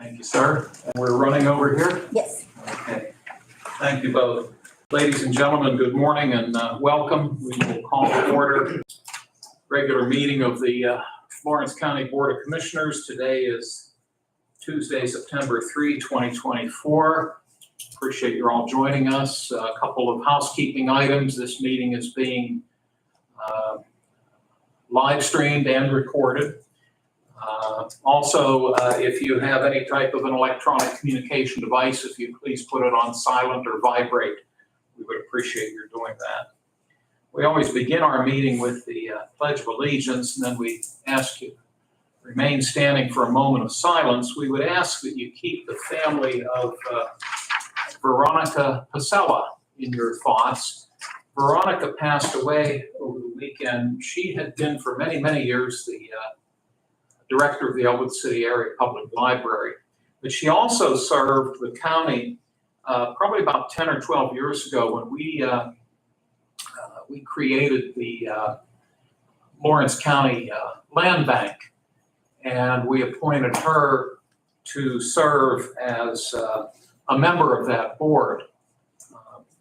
Thank you, sir. And we're running over here? Yes. Okay. Thank you both. Ladies and gentlemen, good morning and welcome. We will call to order regular meeting of the Lawrence County Board of Commissioners. Today is Tuesday, September 3, 2024. Appreciate you all joining us. A couple of housekeeping items. This meeting is being live streamed and recorded. Also, if you have any type of an electronic communication device, if you please put it on silent or vibrate, we would appreciate your doing that. We always begin our meeting with the Pledge of Allegiance, and then we ask you to remain standing for a moment of silence. We would ask that you keep the family of Veronica Pasella in your thoughts. Veronica passed away over the weekend. She had been for many, many years the director of the Elwood City Area Public Library, but she also served the county probably about 10 or 12 years ago when we created the Lawrence County Land Bank, and we appointed her to serve as a member of that board.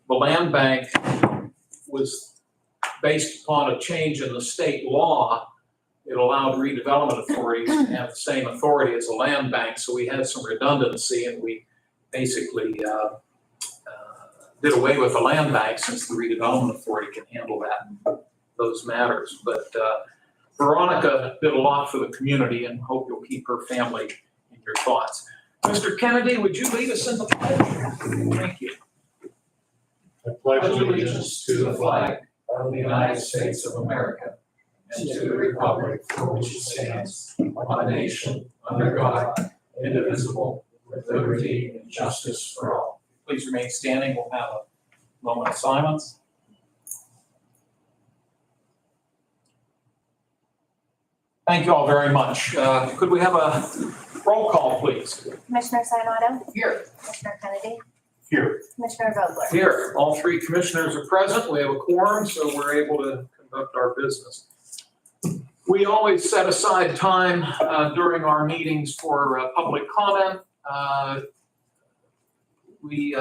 The Land Bank was based upon a change in the state law. It allowed redevelopment authorities to have the same authority as a land bank, so we had some redundancy, and we basically did away with the land bank since the redevelopment authority can handle those matters. But Veronica did a lot for the community, and hope you'll keep her family in your thoughts. Mr. Kennedy, would you lead us in the pledge? Thank you. I pledge allegiance to the flag of the United States of America and to the republic for which it stands, one nation, under God, indivisible, with liberty and justice for all. Please remain standing. We'll have a moment of silence. Thank you all very much. Could we have a roll call, please? Commissioner Sinata? Here. Commissioner Kennedy? Here. Commissioner Vogler? Here. All three commissioners are present. We have a quorum, so we're able to conduct our business. We always set aside time during our meetings for public comment. We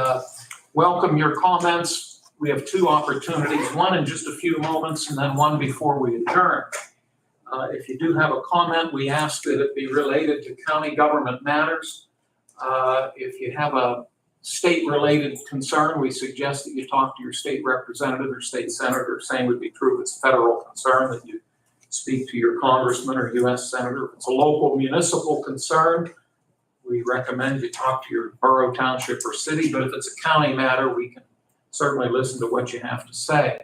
welcome your comments. We have two opportunities, one in just a few moments and then one before we adjourn. If you do have a comment, we ask that it be related to county government matters. If you have a state-related concern, we suggest that you talk to your state representative or state senator. Same would be true if it's a federal concern, that you speak to your congressman or U.S. senator. If it's a local municipal concern, we recommend you talk to your borough, township, or city. But if it's a county matter, we can certainly listen to what you have to say.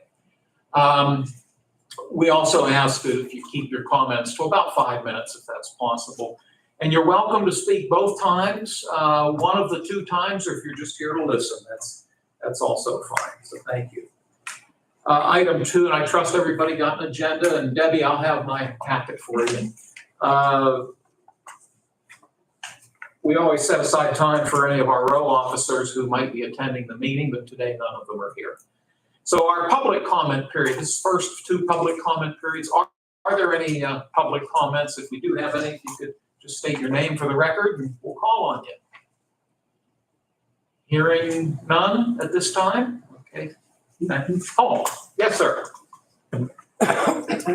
We also ask that if you keep your comments to about 5 minutes, if that's possible. And you're welcome to speak both times, one of the two times, or if you're just here to listen, that's also fine. So thank you. Item 2, and I trust everybody got an agenda, and Debbie, I'll have my packet for you. We always set aside time for any of our row officers who might be attending the meeting, but today none of them are here. So our public comment period, this first of 2 public comment periods, are there any public comments? If you do have any, if you could just state your name for the record and we'll call on you. Hearing none at this time? Okay. Oh, yes, sir.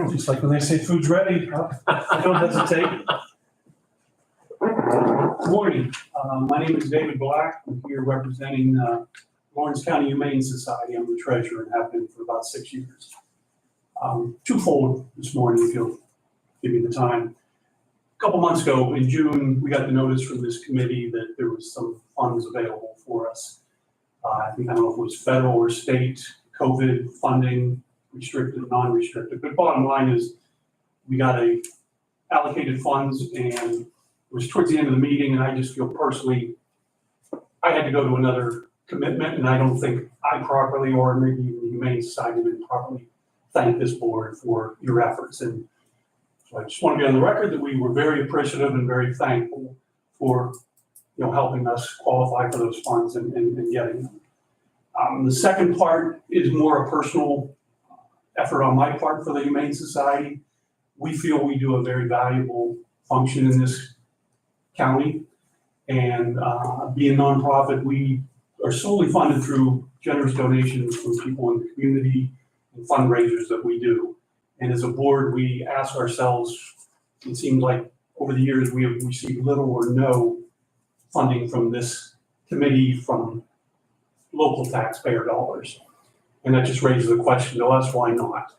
Just like when they say food's ready, I don't hesitate. Good morning. My name is David Black. I'm here representing Lawrence County Humane Society. I'm the treasurer and have been for about 6 years. Twofold this morning, if you'll give me the time. A couple months ago in June, we got the notice from this committee that there was some funds available for us. I don't know if it was federal or state COVID funding, restricted, non-restricted. But bottom line is we got allocated funds, and it was towards the end of the meeting, and I just feel personally I had to go to another commitment, and I don't think I properly, or maybe even the Humane Society, didn't properly thank this board for your efforts. And so I just want to be on the record that we were very appreciative and very thankful for helping us qualify for those funds and getting them. The second part is more a personal effort on my part for the Humane Society. We feel we do a very valuable function in this county. And being nonprofit, we are solely funded through generous donations from people in the community and fundraisers that we do. And as a board, we ask ourselves, it seems like over the years, we have received little or no funding from this committee from local taxpayer dollars. And that just raises the question to us, why not?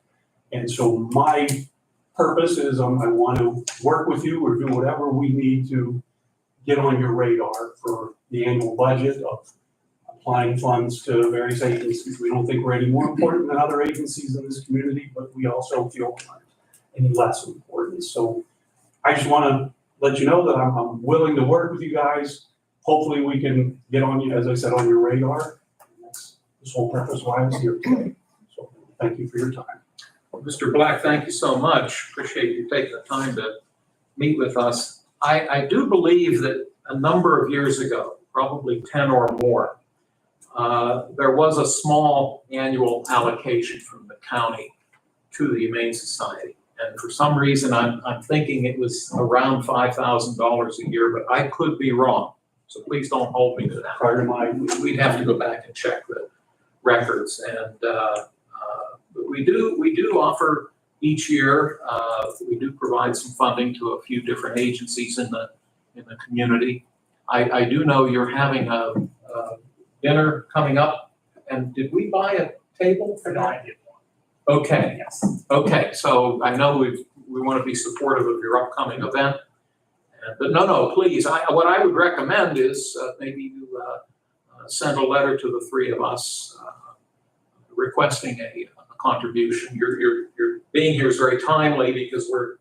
And so my purpose is I want to work with you or do whatever we need to get on your radar for the annual budget of applying funds to various agencies. We don't think we're any more important than other agencies in this community, but we also feel we're not any less important. So I just want to let you know that I'm willing to work with you guys. Hopefully we can get on you, as I said, on your radar. That's the sole purpose why I was here today. So thank you for your time. Well, Mr. Black, thank you so much. Appreciate you taking the time to meet with us. I do believe that a number of years ago, probably 10 or more, there was a small annual allocation from the county to the Humane Society. And for some reason, I'm thinking it was around $5,000 a year, but I could be wrong. So please don't hold me to that. Prior to my, We'd have to go back and check the records. And but we do offer each year, we do provide some funding to a few different agencies in the community. I do know you're having a dinner coming up, and did we buy a table for that? Okay. Yes. Okay, so I know we want to be supportive of your upcoming event. But no, please, what I would recommend is maybe you send a letter to the three of us requesting a contribution. Your being here is very timely because we're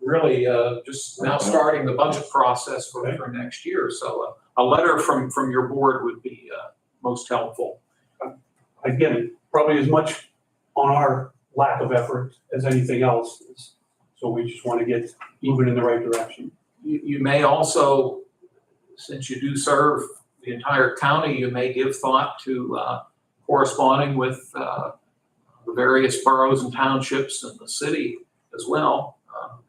really just now starting the budget process for next year. So a letter from your board would be most helpful. again, probably as much on our lack of effort as anything else is. So we just want to get moving in the right direction. You may also, since you do serve the entire county, you may give thought to corresponding with the various boroughs and townships in the city as well,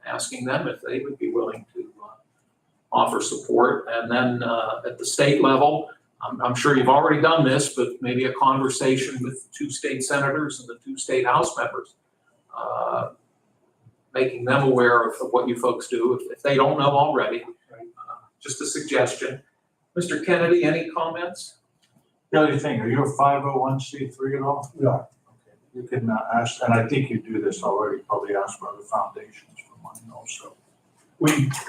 asking them if they would be willing to offer support. And then at the state level, I'm sure you've already done this, but maybe a conversation with 2 state senators and the 2 state House members, making them aware of what you folks do if they don't know already. Just a suggestion. Mr. Kennedy, any comments? The other thing, are you a 501c3 at all? We are. Okay. You can ask, and I think you do this already, probably ask for other foundations for money also.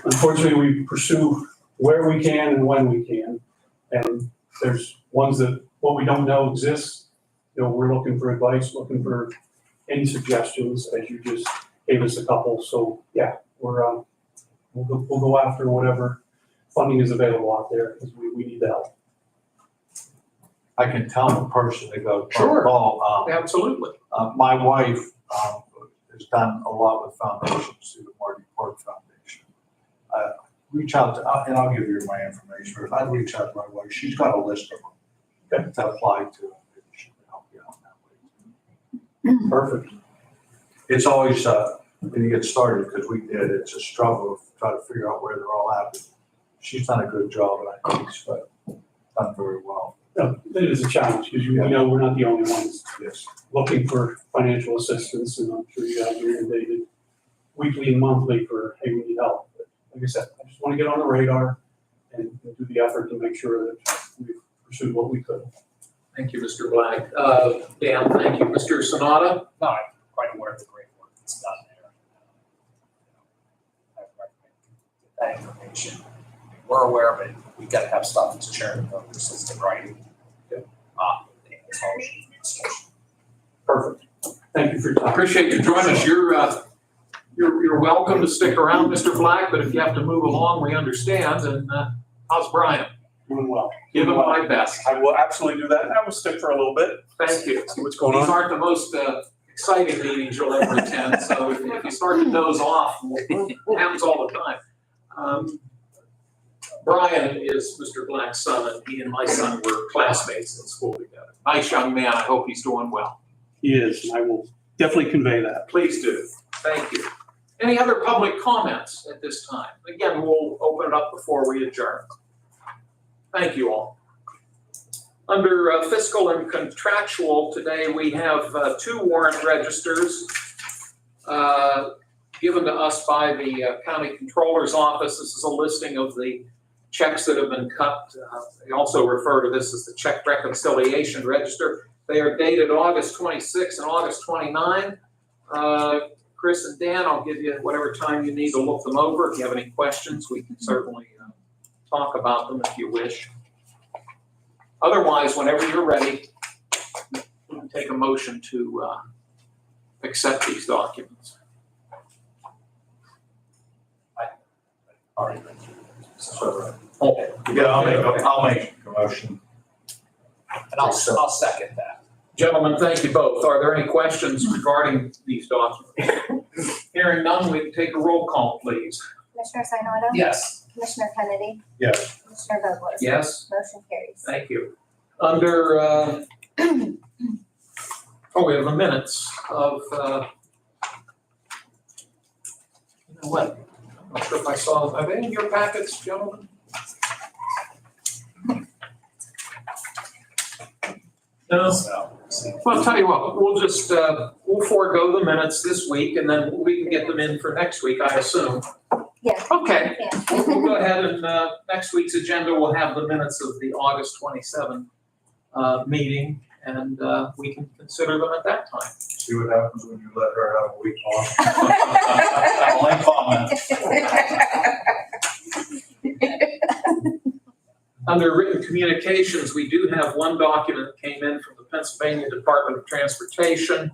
Unfortunately, we pursue where we can and when we can. And there's ones that, what we don't know exists. You know, we're looking for advice, looking for any suggestions, as you just gave us a couple. So yeah, we'll go after whatever funding is available out there because we need the help. I can tell the person to go. Sure. Paul, Absolutely. my wife has done a lot with foundations through the Marty Park Foundation. Reach out to, and I'll give you my information, but if I reach out to my wife, she's got a list of them to apply to. Maybe she can help you out that way. Perfect. It's always, when you get started, because we did, it's a struggle to try to figure out where they're all at. She's done a good job, and I think she's done very well. No, it is a challenge because we know we're not the only ones Yes. looking for financial assistance, and I'm sure you guys are inundated weekly and monthly for, hey, we need help. But like I said, I just want to get on the radar and do the effort to make sure that we've pursued what we could. Thank you, Mr. Black. Dan, thank you. Mr. Sonata? No, I'm quite aware of the great work that's done there. I recommend that information. We're aware of it. We've got to have stuff that's charitable, consistent, right? Perfect. Thank you for your time. Appreciate you joining us. You're welcome to stick around, Mr. Black, but if you have to move along, we understand. And how's Brian? Doing well. Give him my best. I will absolutely do that, and I will stick for a little bit, Thank you. see what's going These on. aren't the most exciting meetings you'll ever attend, so if you start to doze off, it happens all the time. Brian is Mr. Black's son, and he and my son were classmates in school together. Nice young man. I hope he's doing well. He is, and I will definitely convey that. Please do. Thank you. Any other public comments at this time? Again, we'll open it up before we adjourn. Thank you all. Under fiscal and contractual, today we have 2 warrant registers given to us by the county controller's office. This is a listing of the checks that have been cut. They also refer to this as the check reconciliation register. They are dated August 26 and August 29. Chris and Dan, I'll give you whatever time you need to look them over. If you have any questions, we can certainly talk about them if you wish. Otherwise, whenever you're ready, we can take a motion to accept these documents. All right. So, Okay. yeah, I'll make a motion. And I'll second that. Gentlemen, thank you both. Are there any questions regarding these documents? Hearing none, we can take a roll call, please. Commissioner Sinata? Yes. Commissioner Kennedy? Yes. Commissioner Vogler? Yes? Motion carries. Thank you. Under, we have the minutes of, you know what? I'm not sure if I saw them. Are they in your packets, gentlemen? No? So, Well, I'll tell you what, we'll just, we'll forego the minutes this week and then we can get them in for next week, I assume. Yes. Okay. Yeah. We'll go ahead and, next week's agenda will have the minutes of the August 27 meeting, and we can consider them at that time. See what happens when you let her have a week off. Only comment. Under written communications, we do have one document that came in from the Pennsylvania Department of Transportation.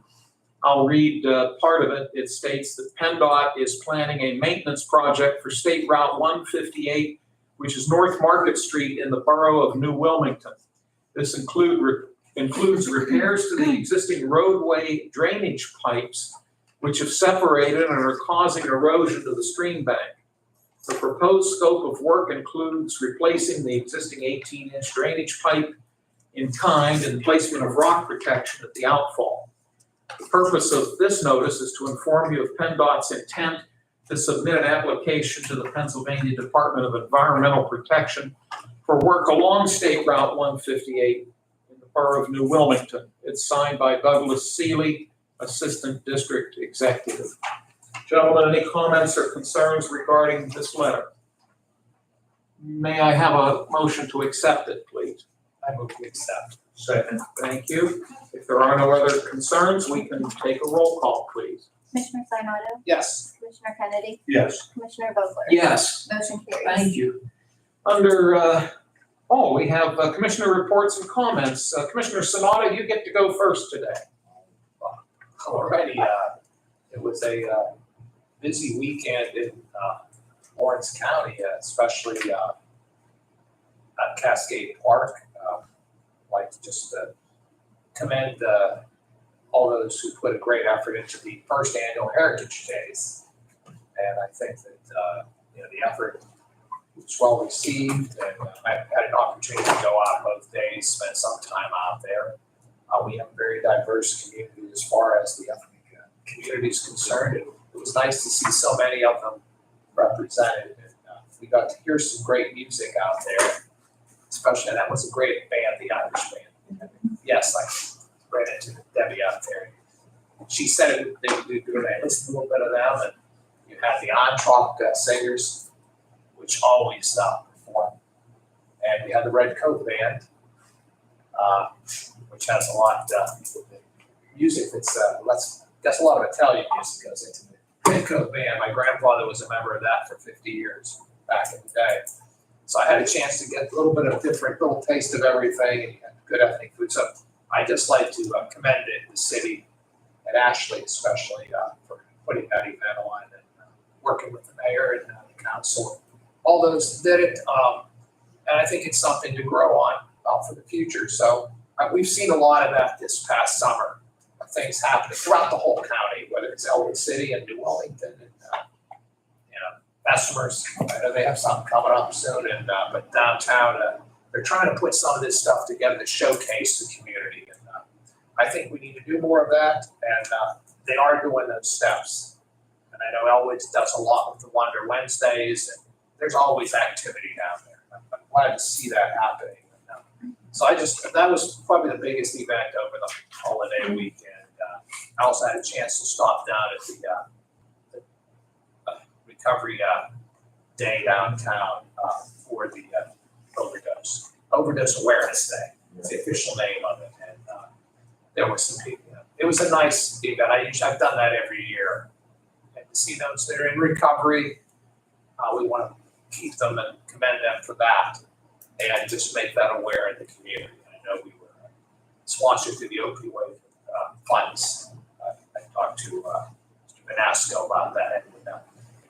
I'll read part of it. It states that PennDOT is planning a maintenance project for State Route 158, which is North Market Street in the borough of New Wilmington. This includes repairs to the existing roadway drainage pipes, which have separated and are causing erosion to the stream bank. The proposed scope of work includes replacing the existing 18-inch drainage pipe in kind and placement of rock protection at the outfall. The purpose of this notice is to inform you of PennDOT's intent to submit an application to the Pennsylvania Department of Environmental Protection for work along State Route 158 in the borough of New Wilmington. It's signed by Douglas Seeley, Assistant District Executive. Gentlemen, any comments or concerns regarding this letter? May I have a motion to accept it, please? I move to accept. Second. Thank you. If there are no other concerns, we can take a roll call, please. Commissioner Sinata? Yes. Commissioner Kennedy? Yes. Commissioner Vogler? Yes. Motion carries. Thank you. Under, we have Commissioner reports and comments. Commissioner Sanada, you get to go first today. Alrighty, it was a busy weekend in Lawrence County, especially at Cascade Park. I'd like to just commend all those who put a great effort into the first annual Heritage Days. And I think that the effort was well received, and I had an opportunity to go out both days, spend some time out there. We have a very diverse community as far as the ethnic community is concerned. It was nice to see so many of them represented. And, we got to hear some great music out there, especially that was a great band, the Irish band. Yes, I ran into Debbie out there. She said they would do good. I listened to a little bit of them, and you had the Entrop singers, which always perform. And we had the Red Coat Band, which has a lot music that's a lot of Italian music goes into the Red Coat Band. My grandfather was a member of that for 50 years back in the day. So I had a chance to get a little bit of different little taste of everything and good ethnic food. So I just like to commend the city and Ashley especially for putting that event on and working with the mayor and the council. All those did it. And I think it's something to grow on for the future. So we've seen a lot of that this past summer. Things happening throughout the whole county, whether it's Elwood City and New Wellington and Bessemers. I know they have something coming up soon, and but downtown they're trying to put some of this stuff together to showcase the community. And I think we need to do more of that, and they are doing those steps. And I know Elwood does a lot with the Wonder Wednesdays, and there's always activity down there. glad to see that happening. So that was probably the biggest event over the holiday weekend. I also had a chance to stop down at the recovery day downtown for the overdose awareness day. It's the official name of it. And there were some people. It was a nice event. I've done that every year. And to see those that are in recovery, we want to keep them and commend them for that. And just make that aware in the community. I know we were sponsored through the opioid funds. I talked to Mr. Vanasco about that. And,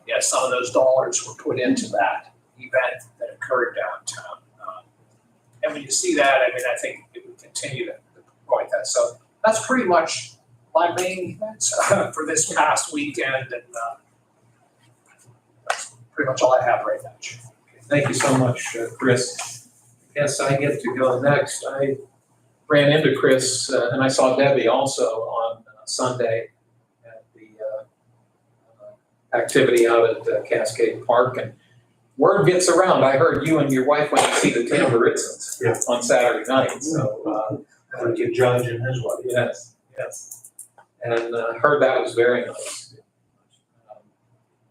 yeah, some of those dollars were put into that event that occurred downtown. And when you see that, I mean, I think it would continue to promote that. So that's pretty much my main events for this past weekend. And that's pretty much all I have right now, Chief. Thank you so much, Chris. I guess I get to go next. I ran into Chris and I saw Debbie also on Sunday at the activity out at Cascade Park. And word gets around. I heard you and your wife went to see the Tamburitzans on Saturday night. So, Like a judge and his wife. yes. And heard that was very nice.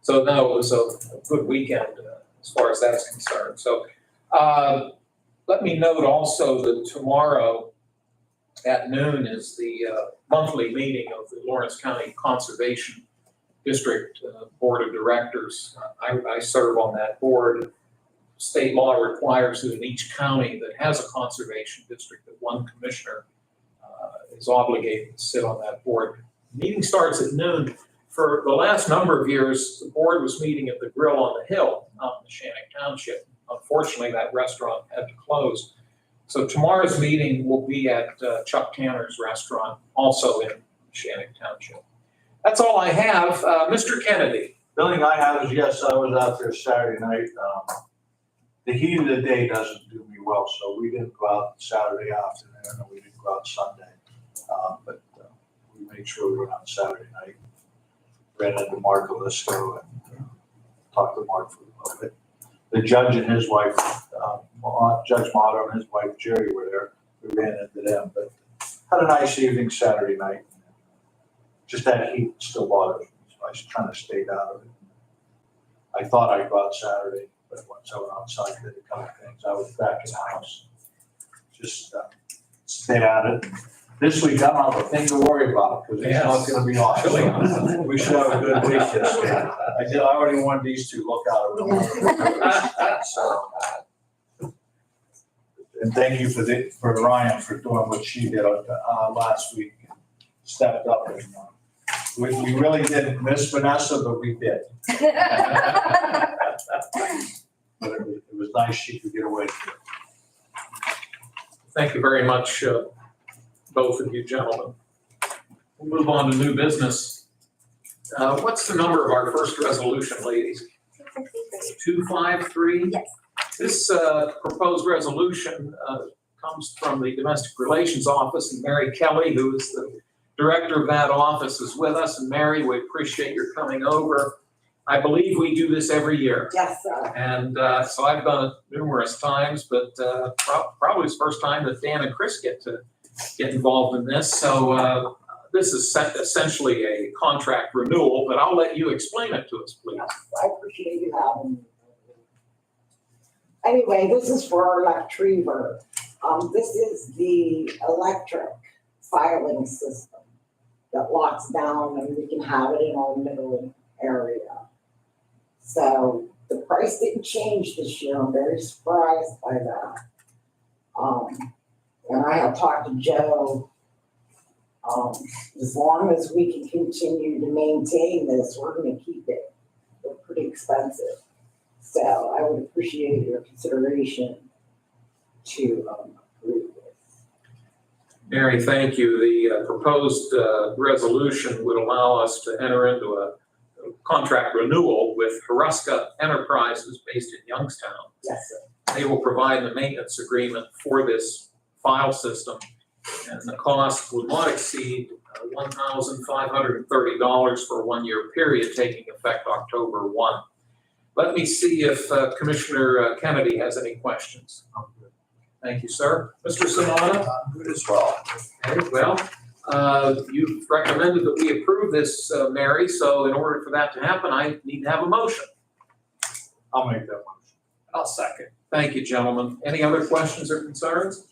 So no, it was a good weekend as far as that's concerned. So let me note also that tomorrow at noon is the monthly meeting of the Lawrence County Conservation District Board of Directors. I serve on that board. State law requires that in each county that has a conservation district, that one commissioner is obligated to sit on that board. The meeting starts at noon. For the last number of years, the board was meeting at the Grill on the Hill out in Shannick Township. Unfortunately, that restaurant had to close. So tomorrow's meeting will be at Chuck Tanner's restaurant, also in Shannick Township. That's all I have. Mr. Kennedy. The only thing I have is, yes, I was out there Saturday night. The heat of the day doesn't do me well, so we didn't go out Saturday afternoon, and we didn't go out Sunday. But we made sure we went out Saturday night. Ran into Mark Alisco and talked to Mark for a little bit. The judge and his wife, Judge Motto and his wife Jerry were there. We ran into them, but had a nice evening Saturday night. Just that heat still bothers me, so I kind of stayed out of it. I thought I'd go out Saturday, but once I went outside, did a couple of things. I was back in the house. Just stay at it. This week, I don't have a thing to worry about because it's not going to be awesome. We should have a good week this week. I already wanted these two look out of it. So, and thank you for Ryan for doing what she did last week. Stepped up and we really didn't miss Vanessa, but we did. But it was nice she could get away from it. Thank you very much, both of you gentlemen. We'll move on to new business. What's the number of our first resolution, ladies? 253? Yes. This proposed resolution comes from the Domestic Relations Office, and Mary Kelly, who is the director of that office, is with us. And Mary, we appreciate your coming over. I believe we do this every year. Yes, sir. And so I've done it numerous times, but probably it's the first time that Dan and Chris get to get involved in this. So this is essentially a contract renewal, but I'll let you explain it to us, please. I appreciate you having me. Anyway, this is for our Electriver. This is the electric filing system that locks down and we can have it in our middle area. So the price didn't change this year. I'm very surprised by that. And I have talked to Joe. As long as we can continue to maintain this, we're going to keep it. They're pretty expensive. So I would appreciate your consideration to approve this. Mary, thank you. The proposed resolution would allow us to enter into a contract renewal with Huruska Enterprises based in Youngstown. Yes, sir. They will provide the maintenance agreement for this file system, and the cost will not exceed $1,530 for a one-year period, taking effect October 1. Let me see if Commissioner Kennedy has any questions. Thank you, sir. Mr. Sanada? Good as well. Okay, well, you've recommended that we approve this, Mary, so in order for that to happen, I need to have a motion. I'll make that motion. I'll second. Thank you, gentlemen. Any other questions or concerns?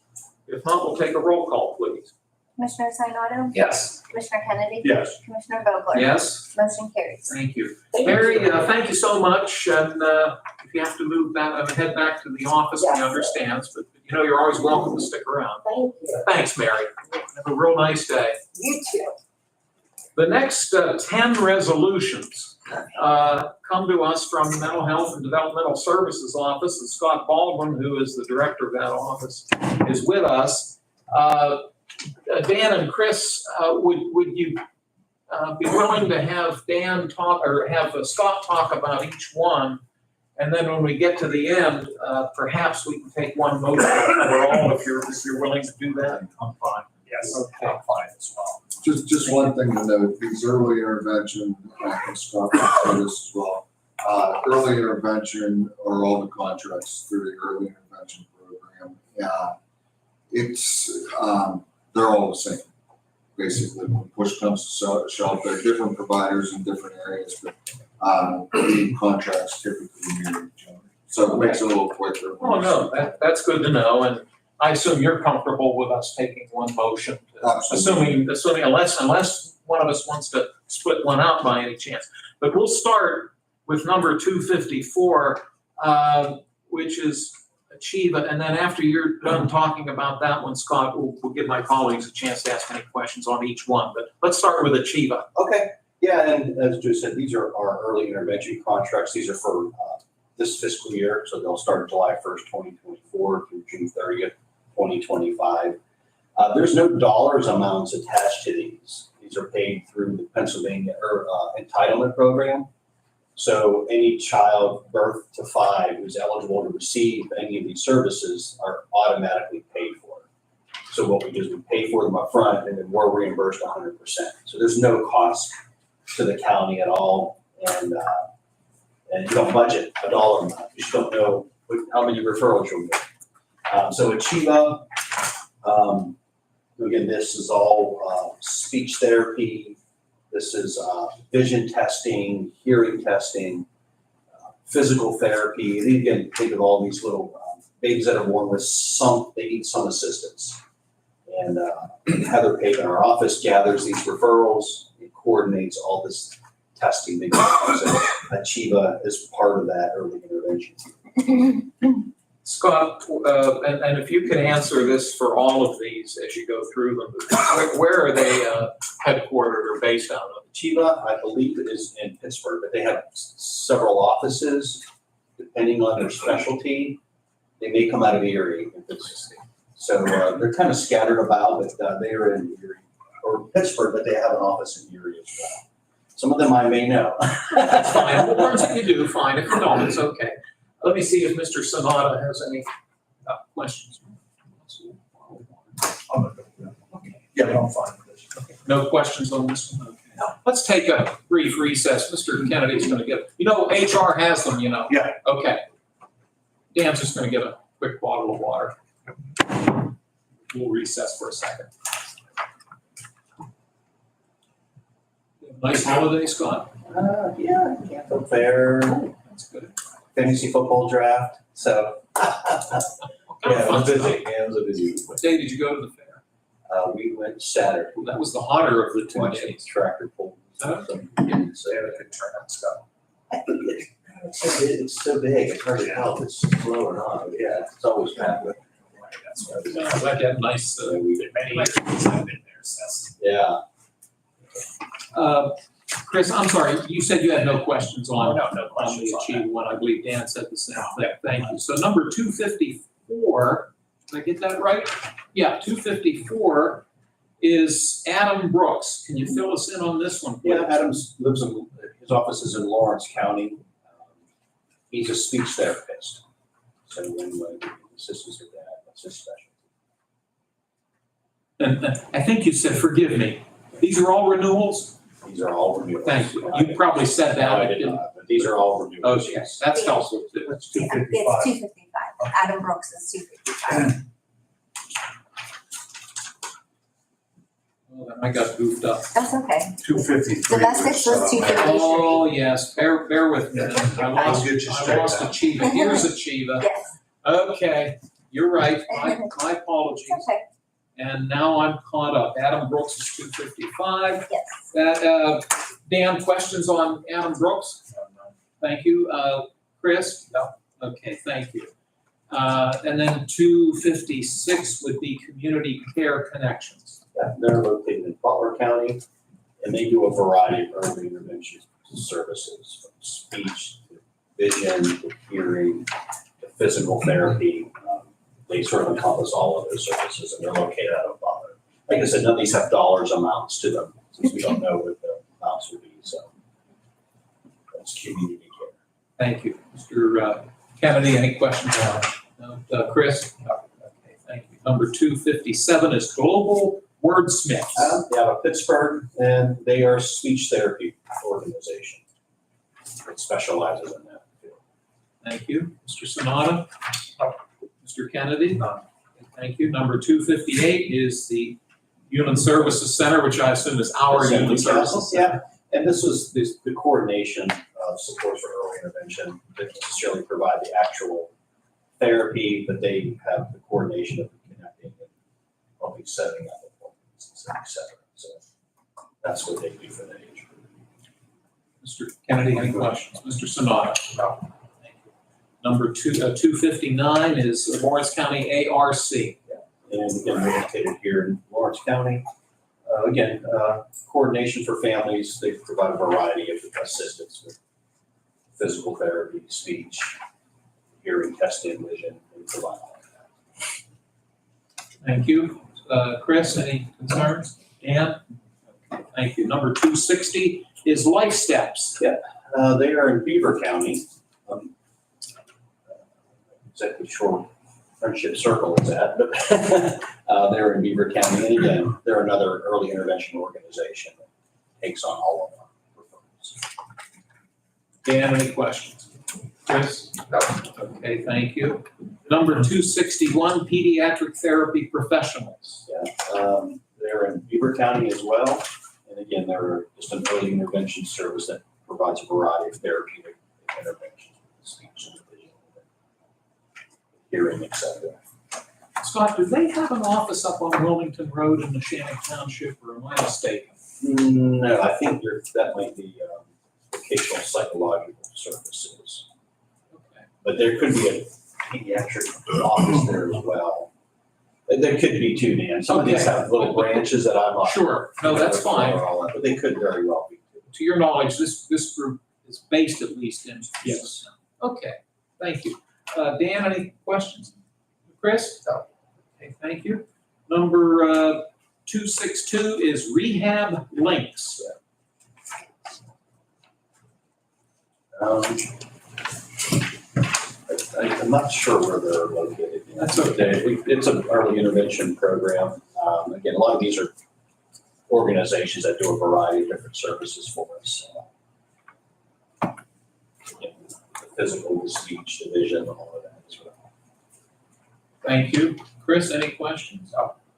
If not, we'll take a roll call, please. Commissioner Sinata? Yes. Commissioner Kennedy? Yes. Commissioner Vogler? Yes? Motion carries. Thank you. Thank Mary, you. thank you so much, and if you have to move back, head back to the office, we Yes. understand, but you know, you're always welcome to stick around. Thank you. Thanks, Mary. Have a real nice day. You too. The next 10 resolutions come to us from the Mental Health and Developmental Services Office, and Scott Baldwin, who is the director of that office, is with us. Dan and Chris, would you be willing to have Dan talk, or have Scott talk about each one? And then when we get to the end, perhaps we can take one motion to cover all, if you're willing to do that. I'm fine. Yes, Okay. I'm fine as well. Just one thing to note, these early intervention, I can start with this as well. Early intervention are all the contracts through the early intervention program. They're all the same. Basically, when push comes to shove, they're different providers in different areas, but the contracts typically mirror each other. So it makes it a little quicker. Oh, no, that's good to know, and I assume you're comfortable with us taking one motion. Absolutely. Assuming unless one of us wants to split one out by any chance. But we'll start with number 254, which is Achieva, and then after you're done talking about that one, Scott, we'll give my colleagues a chance to ask any questions on each one, but let's start with Achieva. Okay, yeah, and as Drew said, these are our early intervention contracts. These are for this fiscal year, so they'll start July 1st, 2024 through June 30th, 2025. There's no dollars amounts attached to these. These are paid through the Pennsylvania entitlement program. So any child birth to 5 who's eligible to receive any of these services are automatically paid for. So what we do is we pay for them up front, and then we're reimbursed 100%. So there's no cost to the county at all, and you don't budget a dollar amount. You just don't know how many referrals you'll get. So Achieva, again, this is all speech therapy. This is vision testing, hearing testing, physical therapy. And again, think of all these little babies that are born with they need some assistance. And Heather Page in our office gathers these referrals and coordinates all this testing. So Achieva is part of that early intervention. Scott, and if you can answer this for all of these as you go through them, where are they headquartered or based out of? Achieva, I believe, it is in Pittsburgh, but they have several offices, depending on their specialty. They may come out of Erie. So they're kind of scattered about, but they are in Erie, or Pittsburgh, but they have an office in Erie as well. Some of them I may know. That's fine. The ones that you do, fine. If you don't, it's okay. Let me see if Mr. Sanada has any questions. Yeah, I'm fine with this. No questions on this one? Okay. Let's take a brief recess. Mr. Kennedy's going to get, HR has them, Yeah. Okay. Dan's just going to get a quick bottle of water. We'll recess for a second. Nice holiday, Scott. Yeah, Campbell Fair, That's good. fantasy football draft. So yeah, it was busy. Yeah, it was a busy week. What day did you go to the fair? We went Saturday. Well, that was the hotter of the 2 Watched the days. tractor pull. Huh? So Yeah, they could turn out Scott. I think it's so big. It's hard to tell if it's slow or not. But yeah, it's always bad. That's what I'm glad you had a nice, many years since I've been there, so that's. Yeah. Chris, I'm sorry, you said you had no questions on No on questions the on Achieve one. I believe Dan said the same thing. Thank you. So number 254, did I get that right? Yeah, 254 is Adam Brooks. Can you fill us in on this one, please? Yeah, Adams lives in, his office is in Lawrence County. He's a speech therapist. So anyway, assistance with that, that's his specialty. And I think you said, forgive me, these are all renewals? These are all renewals. Thank you. You probably said No, that. I did not, but But these are all renewals, Okay, yes. that's helpful too. That's two It's fifty-five. 255. Adam Brooks is 255. Well, then I got goofed up. That's okay. 253. Domestics was 253. Oh, yes, bear with me. I lost, I'll get you I straight lost out. Achieva. Here's Achieva. Yes, Okay, you're right. My apologies. it's okay. And now I'm caught up. Adam Brooks is 255. Yes. That, Dan, questions on Adam Brooks? Thank you. Chris? No. Okay, thank you. And then 256 would be Community Care Connections. Yeah, they're located in Butler County, and they do a variety of early intervention services, from speech, to vision, to hearing, to physical therapy. They sort of encompass all of those services, and they're located out of Butler. Like I said, none of these have dollars amounts to them, since we don't know what the amounts will be, so. That's community care. Thank you. Mr. Kennedy, any questions on Chris? No. Okay, thank you. Number 257 is Global Wordsmiths. They have a Pittsburgh, and they are a speech therapy organization. It specializes in that field. Thank you. Mr. Sonata? Mr. Kennedy? Thank you. Number 258 is the Human Services Center, which I assume is our Human Services Center. Yeah, and this was the coordination of support for early intervention. They don't necessarily provide the actual therapy, but they have the coordination of connecting and helping setting up appointments, et cetera. So that's what they do for the age group. Mr. Kennedy, any questions? Mr. Sonata? No. Thank you. Number 259 is Lawrence County ARC. And again, we're located here in Lawrence County. Again, coordination for families. They provide a variety of assistance with physical therapy, speech, hearing, testing, vision, and provide all of that. Thank you. Chris, any concerns? Dan? Okay, thank you. Number 260 is Life Steps. They are in Beaver County. Exactly sure Friendship Circle is at, but they're in Beaver County. And again, they're another early intervention organization that takes on all of our referrals. Dan, any questions? Chris? No. Okay, thank you. Number 261, Pediatric Therapy Professionals. They're in Beaver County as well. And again, they're just an early intervention service that provides a variety of therapeutic interventions, speech and vision, hearing, et cetera. Scott, do they have an office up on Wilmington Road in Neshannock Township, or am I mistaken? No, I think that might be vocational psychological services. Okay. But there could be a pediatric office there as well. There could be too, Dan. Some of these have little branches that I'm not. Sure, no, that's fine. But they could very well be too. To your knowledge, this group is based at least in. Yes. Okay, thank you. Dan, any questions? Chris? No. Okay, thank you. Number 262 is Rehab Links. I'm not sure where they're located. That's okay. It's an early intervention program. Again, a lot of these are organizations that do a variety of different services for us. Again, the physical, the speech, the vision, all of that as well. Thank you. Chris, any questions?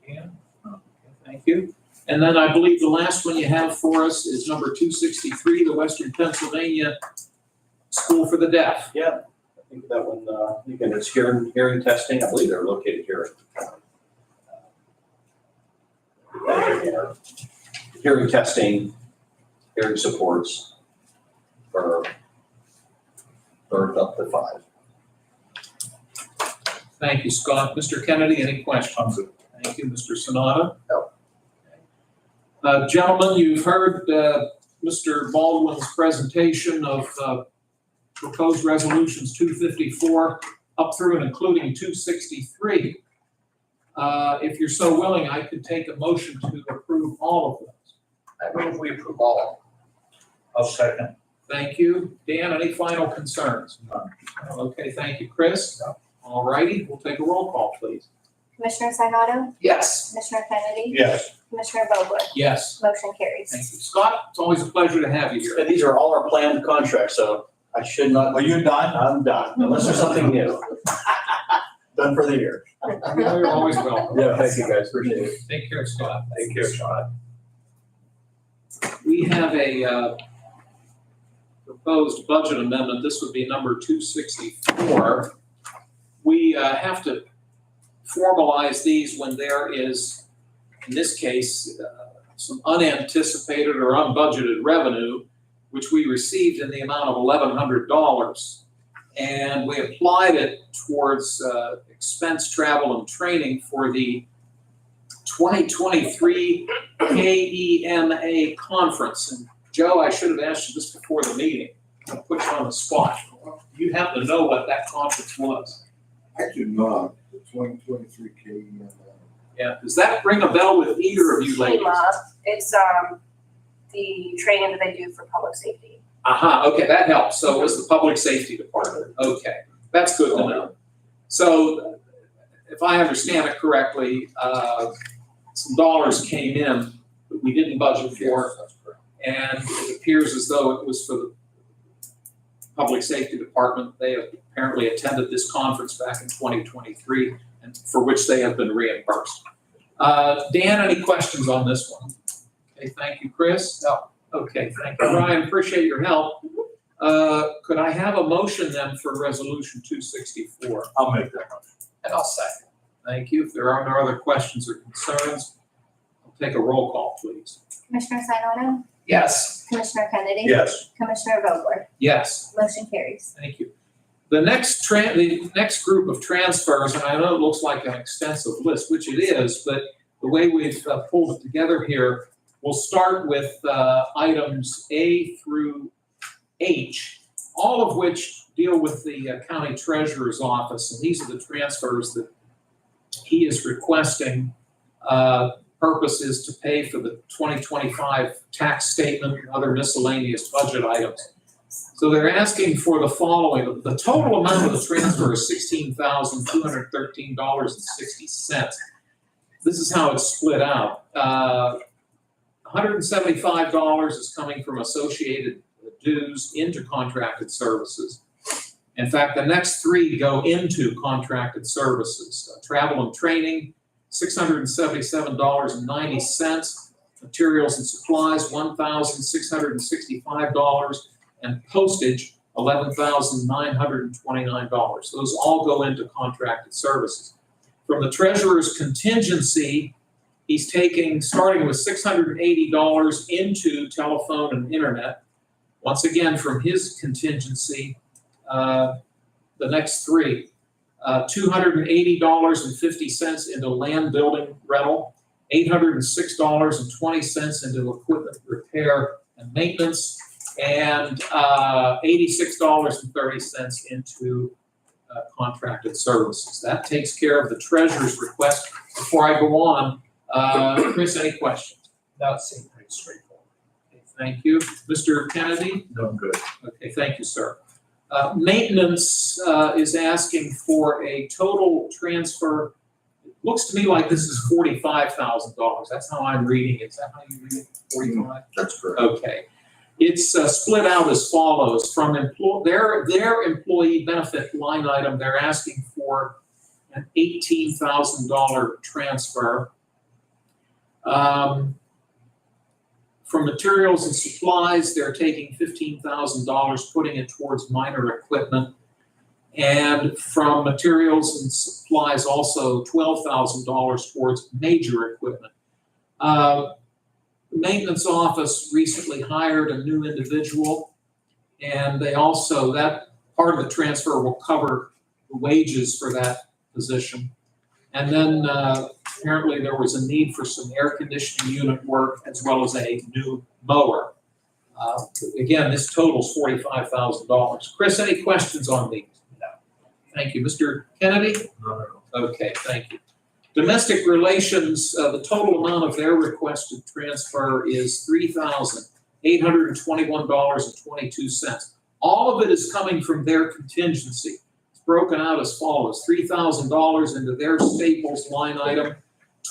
Dan? Okay, thank you. And then I believe the last one you have for us is number 263, the Western Pennsylvania School for the Deaf. Yeah, I think that one, again, it's hearing testing. I believe they're located here. Hearing testing, hearing supports for birth up to 5. Thank you, Scott. Mr. Kennedy, any questions? Thank you, Mr. Sonata. No. Gentlemen, you've heard Mr. Baldwin's presentation of proposed resolutions 254 up through and including 263. If you're so willing, I could take a motion to approve all of those. I move we approve all. I'll second. Thank you. Dan, any final concerns? Okay, thank you. Chris? All righty, we'll take a roll call, please. Commissioner Sinata, Yes. Commissioner Kennedy, Yes. Commissioner Vogler, Yes. motion carries. Thank you. Scott, it's always a pleasure to have you here. And these are all our planned contracts, so I should not, Are you done? I'm done, unless there's something new. Done for the year. You're always welcome. Yeah, thank you guys, appreciate it. Take care, Scott. Take care, Sean. We have a proposed budget amendment. This would be number 264. We have to formalize these when there is, in this case, some unanticipated or unbudgeted revenue, which we received in the amount of $1,100. And we applied it towards expense, travel, and training for the 2023 KEMA conference. And Joe, I should have asked you this before the meeting. I'll put you on the spot. You happen to know what that conference was? I do not, the 2023 KEMA. Yeah, does that ring a bell with either of you ladies? FEMA, it's, the training that they do for public safety. Aha, okay, that helps. So it was the Public Safety Department. Okay, that's good to know. So if I understand it correctly, some dollars came in that we didn't budget for. That's correct. And it appears as though it was for the Public Safety Department. They have apparently attended this conference back in 2023, and for which they have been reimbursed. Dan, any questions on this one? Okay, thank you, Chris. No. Okay, thank you, Brian. Appreciate your help. Could I have a motion then for Resolution 264? I'll make that motion. And I'll second. Thank you. If there are no other questions or concerns, I'll take a roll call, please. Commissioner Sinata, Yes. Commissioner Kennedy. Yes. Commissioner Vogler, Yes. motion carries. Thank you. The next group of transfers, and I know it looks like an extensive list, which it is, but the way we've pulled it together here, we'll start with items A through H, all of which deal with the county treasurer's office, and these are the transfers that he is requesting. Purpose is to pay for the 2025 tax statement and other miscellaneous budget items. So they're asking for the following. The total amount of the transfer is $16,213.60. This is how it's split out. $175 is coming from associated dues into contracted services. In fact, the next three go into contracted services. Travel and training, $677.90. Materials and supplies, $1,665. And postage, $11,929. Those all go into contracted services. From the treasurer's contingency, he's taking, starting with $680 into telephone and internet. Once again, from his contingency, the next three, $280.50 into land building rental, $806.20 into equipment repair and maintenance, and $86.30 into contracted services. That takes care of the treasurer's request. Before I go on, Chris, any questions? That seemed pretty straightforward. Okay, thank you. Mr. Kennedy? No, I'm good. Okay, thank you, sir. Maintenance is asking for a total transfer. It looks to me like this is $45,000. That's how I'm reading it. Is that how you read it? 45? That's correct. Okay. It's split out as follows. From their employee benefit line item, they're asking for an $18,000 transfer. From materials and supplies, they're taking $15,000, putting it towards minor equipment. And from materials and supplies, also $12,000 towards major equipment. The maintenance office recently hired a new individual, and they also, that part of the transfer will cover the wages for that position. And then apparently there was a need for some air conditioning unit work as well as a new mower. Again, this totals $45,000. Chris, any questions on these? No. Thank you. Mr. Kennedy? No. Okay, thank you. Domestic relations, the total amount of their requested transfer is $3,821.22. All of it is coming from their contingency. It's broken out as follows: $3,000 into their staples line item,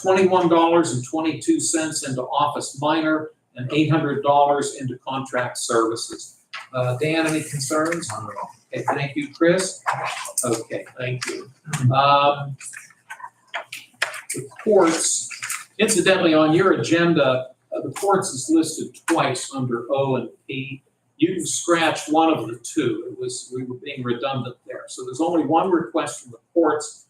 $21.22 into office minor, and $800 into contract services. Dan, any concerns? Not at all. Okay, thank you, Chris. Okay, thank you. The courts, incidentally, on your agenda, the courts is listed twice under O and P. You scratched one of the two. We were being redundant there. So there's only one request from the courts.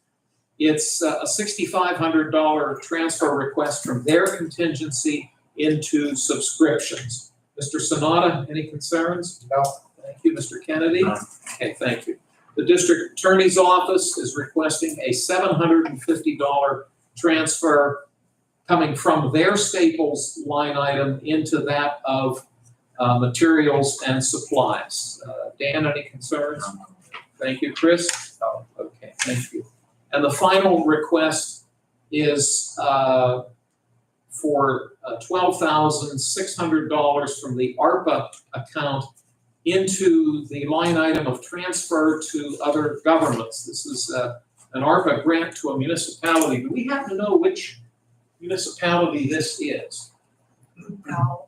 It's a $6,500 transfer request from their contingency into subscriptions. Mr. Sonata, any concerns? No. Thank you, Mr. Kennedy. None. Okay, thank you. The district attorney's office is requesting a $750 transfer coming from their Staples line item into that of materials and supplies. Dan, any concerns? Thank you, Chris. No. Okay, thank you. And the final request is for $12,600 from the ARPA account into the line item of transfer to other governments. This is an ARPA grant to a municipality. Do we happen to know which municipality this is? No.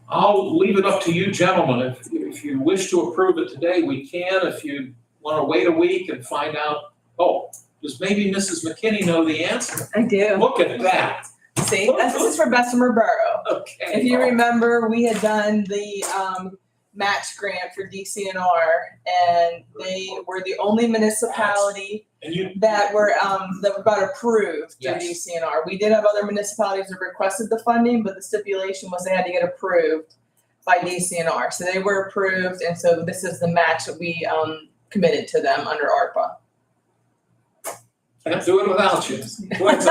I'll leave it up to you gentlemen. If you wish to approve it today, we can. If you want to wait a week and find out, does maybe Mrs. McKinney know the answer? I do. Look at that. See, this is for Bessemer Borough. Okay. If you remember, we had done the match grant for DCNR, and they were the only municipality And you, that got approved through Yes. DCNR. We did have other municipalities that requested the funding, but the stipulation was they had to get approved by DCNR. So they were approved, and so this is the match that we committed to them under ARPA. I can't do it without you. Boy, it's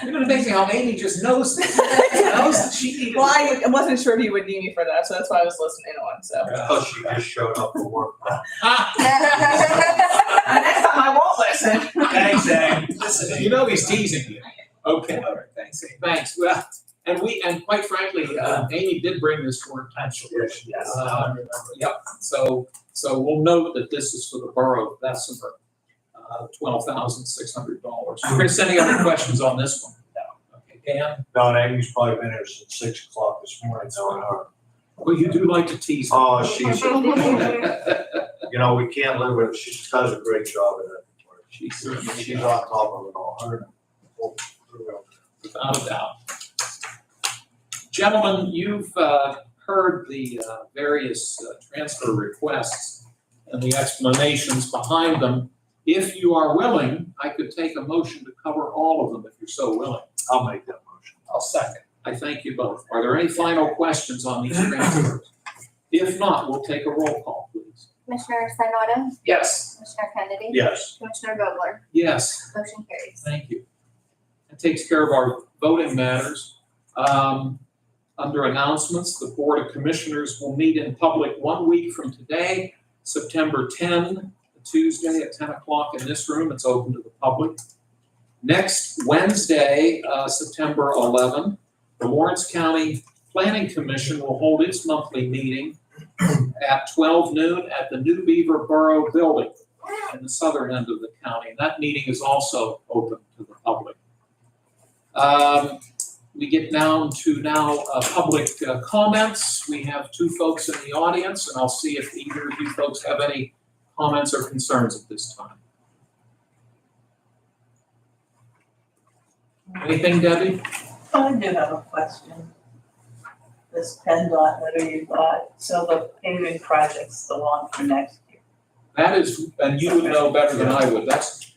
amazing how Amy just knows this. Knows that she needed. Well, I wasn't sure if you would need me for that, so that's why I was listening on. So Oh, she just showed up for work. Ah, next time I won't listen. thanks, Amy. Listen, you know he's teasing you. Okay, all right, thanks, Amy. Thanks. Well, and quite frankly, Amy did bring this to our attention. Yes. Yep, so we'll note that this is for the borough of Bessemer, $12,600. Chris, any other questions on this one? No. Okay, Dan? No, and Amy's probably been here since 6 o'clock this morning, knowing her. Well, you do like to tease. Oh, she's, we can't live with her. She does a great job at it. She's on top of it all. Her. Without a doubt. Gentlemen, you've heard the various transfer requests and the explanations behind them. If you are willing, I could take a motion to cover all of them if you're so willing. I'll make that motion. I'll second. I thank you both. Are there any final questions on these transfers? If not, we'll take a roll call, please. Commissioner Sinata, Yes. Commissioner Kennedy, Yes. Commissioner Vogler, Yes. motion carries. Thank you. That takes care of our voting matters. Under announcements, the Board of Commissioners will meet in public 1 week from today, September 10, Tuesday at 10 o'clock in this room. It's open to the public. Next Wednesday, September 11, the Lawrence County Planning Commission will hold its monthly meeting at 12 noon at the New Beaver Borough Building in the southern end of the county. And that meeting is also open to the public. We get down to public comments. We have two folks in the audience, and I'll see if either of you folks have any comments or concerns at this time. Anything, Debbie? I do have a question. This PennDOT letter you got, so the paving project's the one for next year. That is, and you would know better than I would. That's,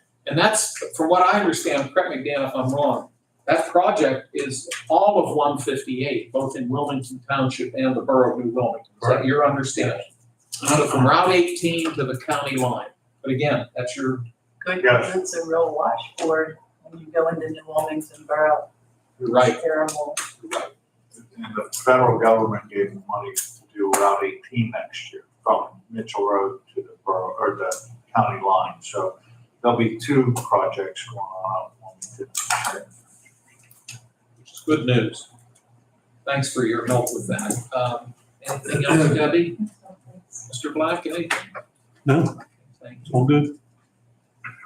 from what I understand, correct me, Dan, if I'm wrong, that project is all of 158, both in Wilmington Township and the borough of New Wilmington. Is that your understanding? From Route 18 to the county line. But again, that's your, Good, Yes. it's a real washboard when you go into New Wilmington Borough. you're right. It's terrible. And the federal government gave them money to do Route 18 next year from Mitchell Road to the borough, or the county line. So there'll be two projects going on. Which is good news. Thanks for your help with that. Anything else, Debbie? Mr. Black, anything? No, Thank you. all good.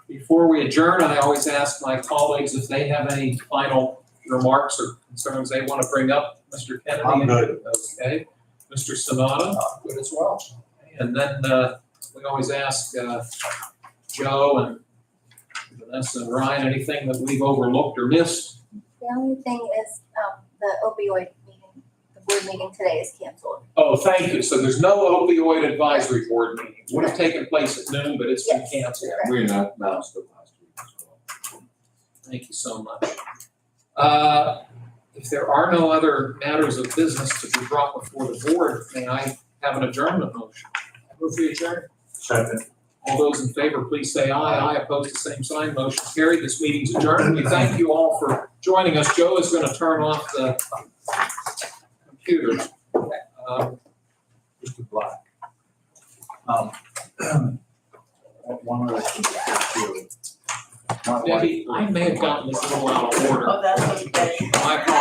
Before we adjourn, I always ask my colleagues if they have any final remarks or concerns they want to bring up, Mr. Kennedy? I'm good. Okay. Mr. Sanada? Good as well. And then we always ask Joe and Vanessa and Ryan, anything that we've overlooked or missed? The only thing is, the opioid meeting, the board meeting today is canceled. Oh, thank you. So there's no opioid advisory board meeting. Would have taken place at noon, but it's been Yes. canceled. We announced it last week as well. Thank you so much. If there are no other matters of business to be brought before the board, may I have an adjournment motion? Move to adjourn. Second. All those in favor, please say aye. Aye, opposed, the same sign. Motion carried. This meeting's adjourned. We thank you all for joining us. Joe is going to turn off the computers. Mr. Black. One other thing to do. My wife- Debbie, I may have gotten this a little out of order. Oh, that's okay. My apologies.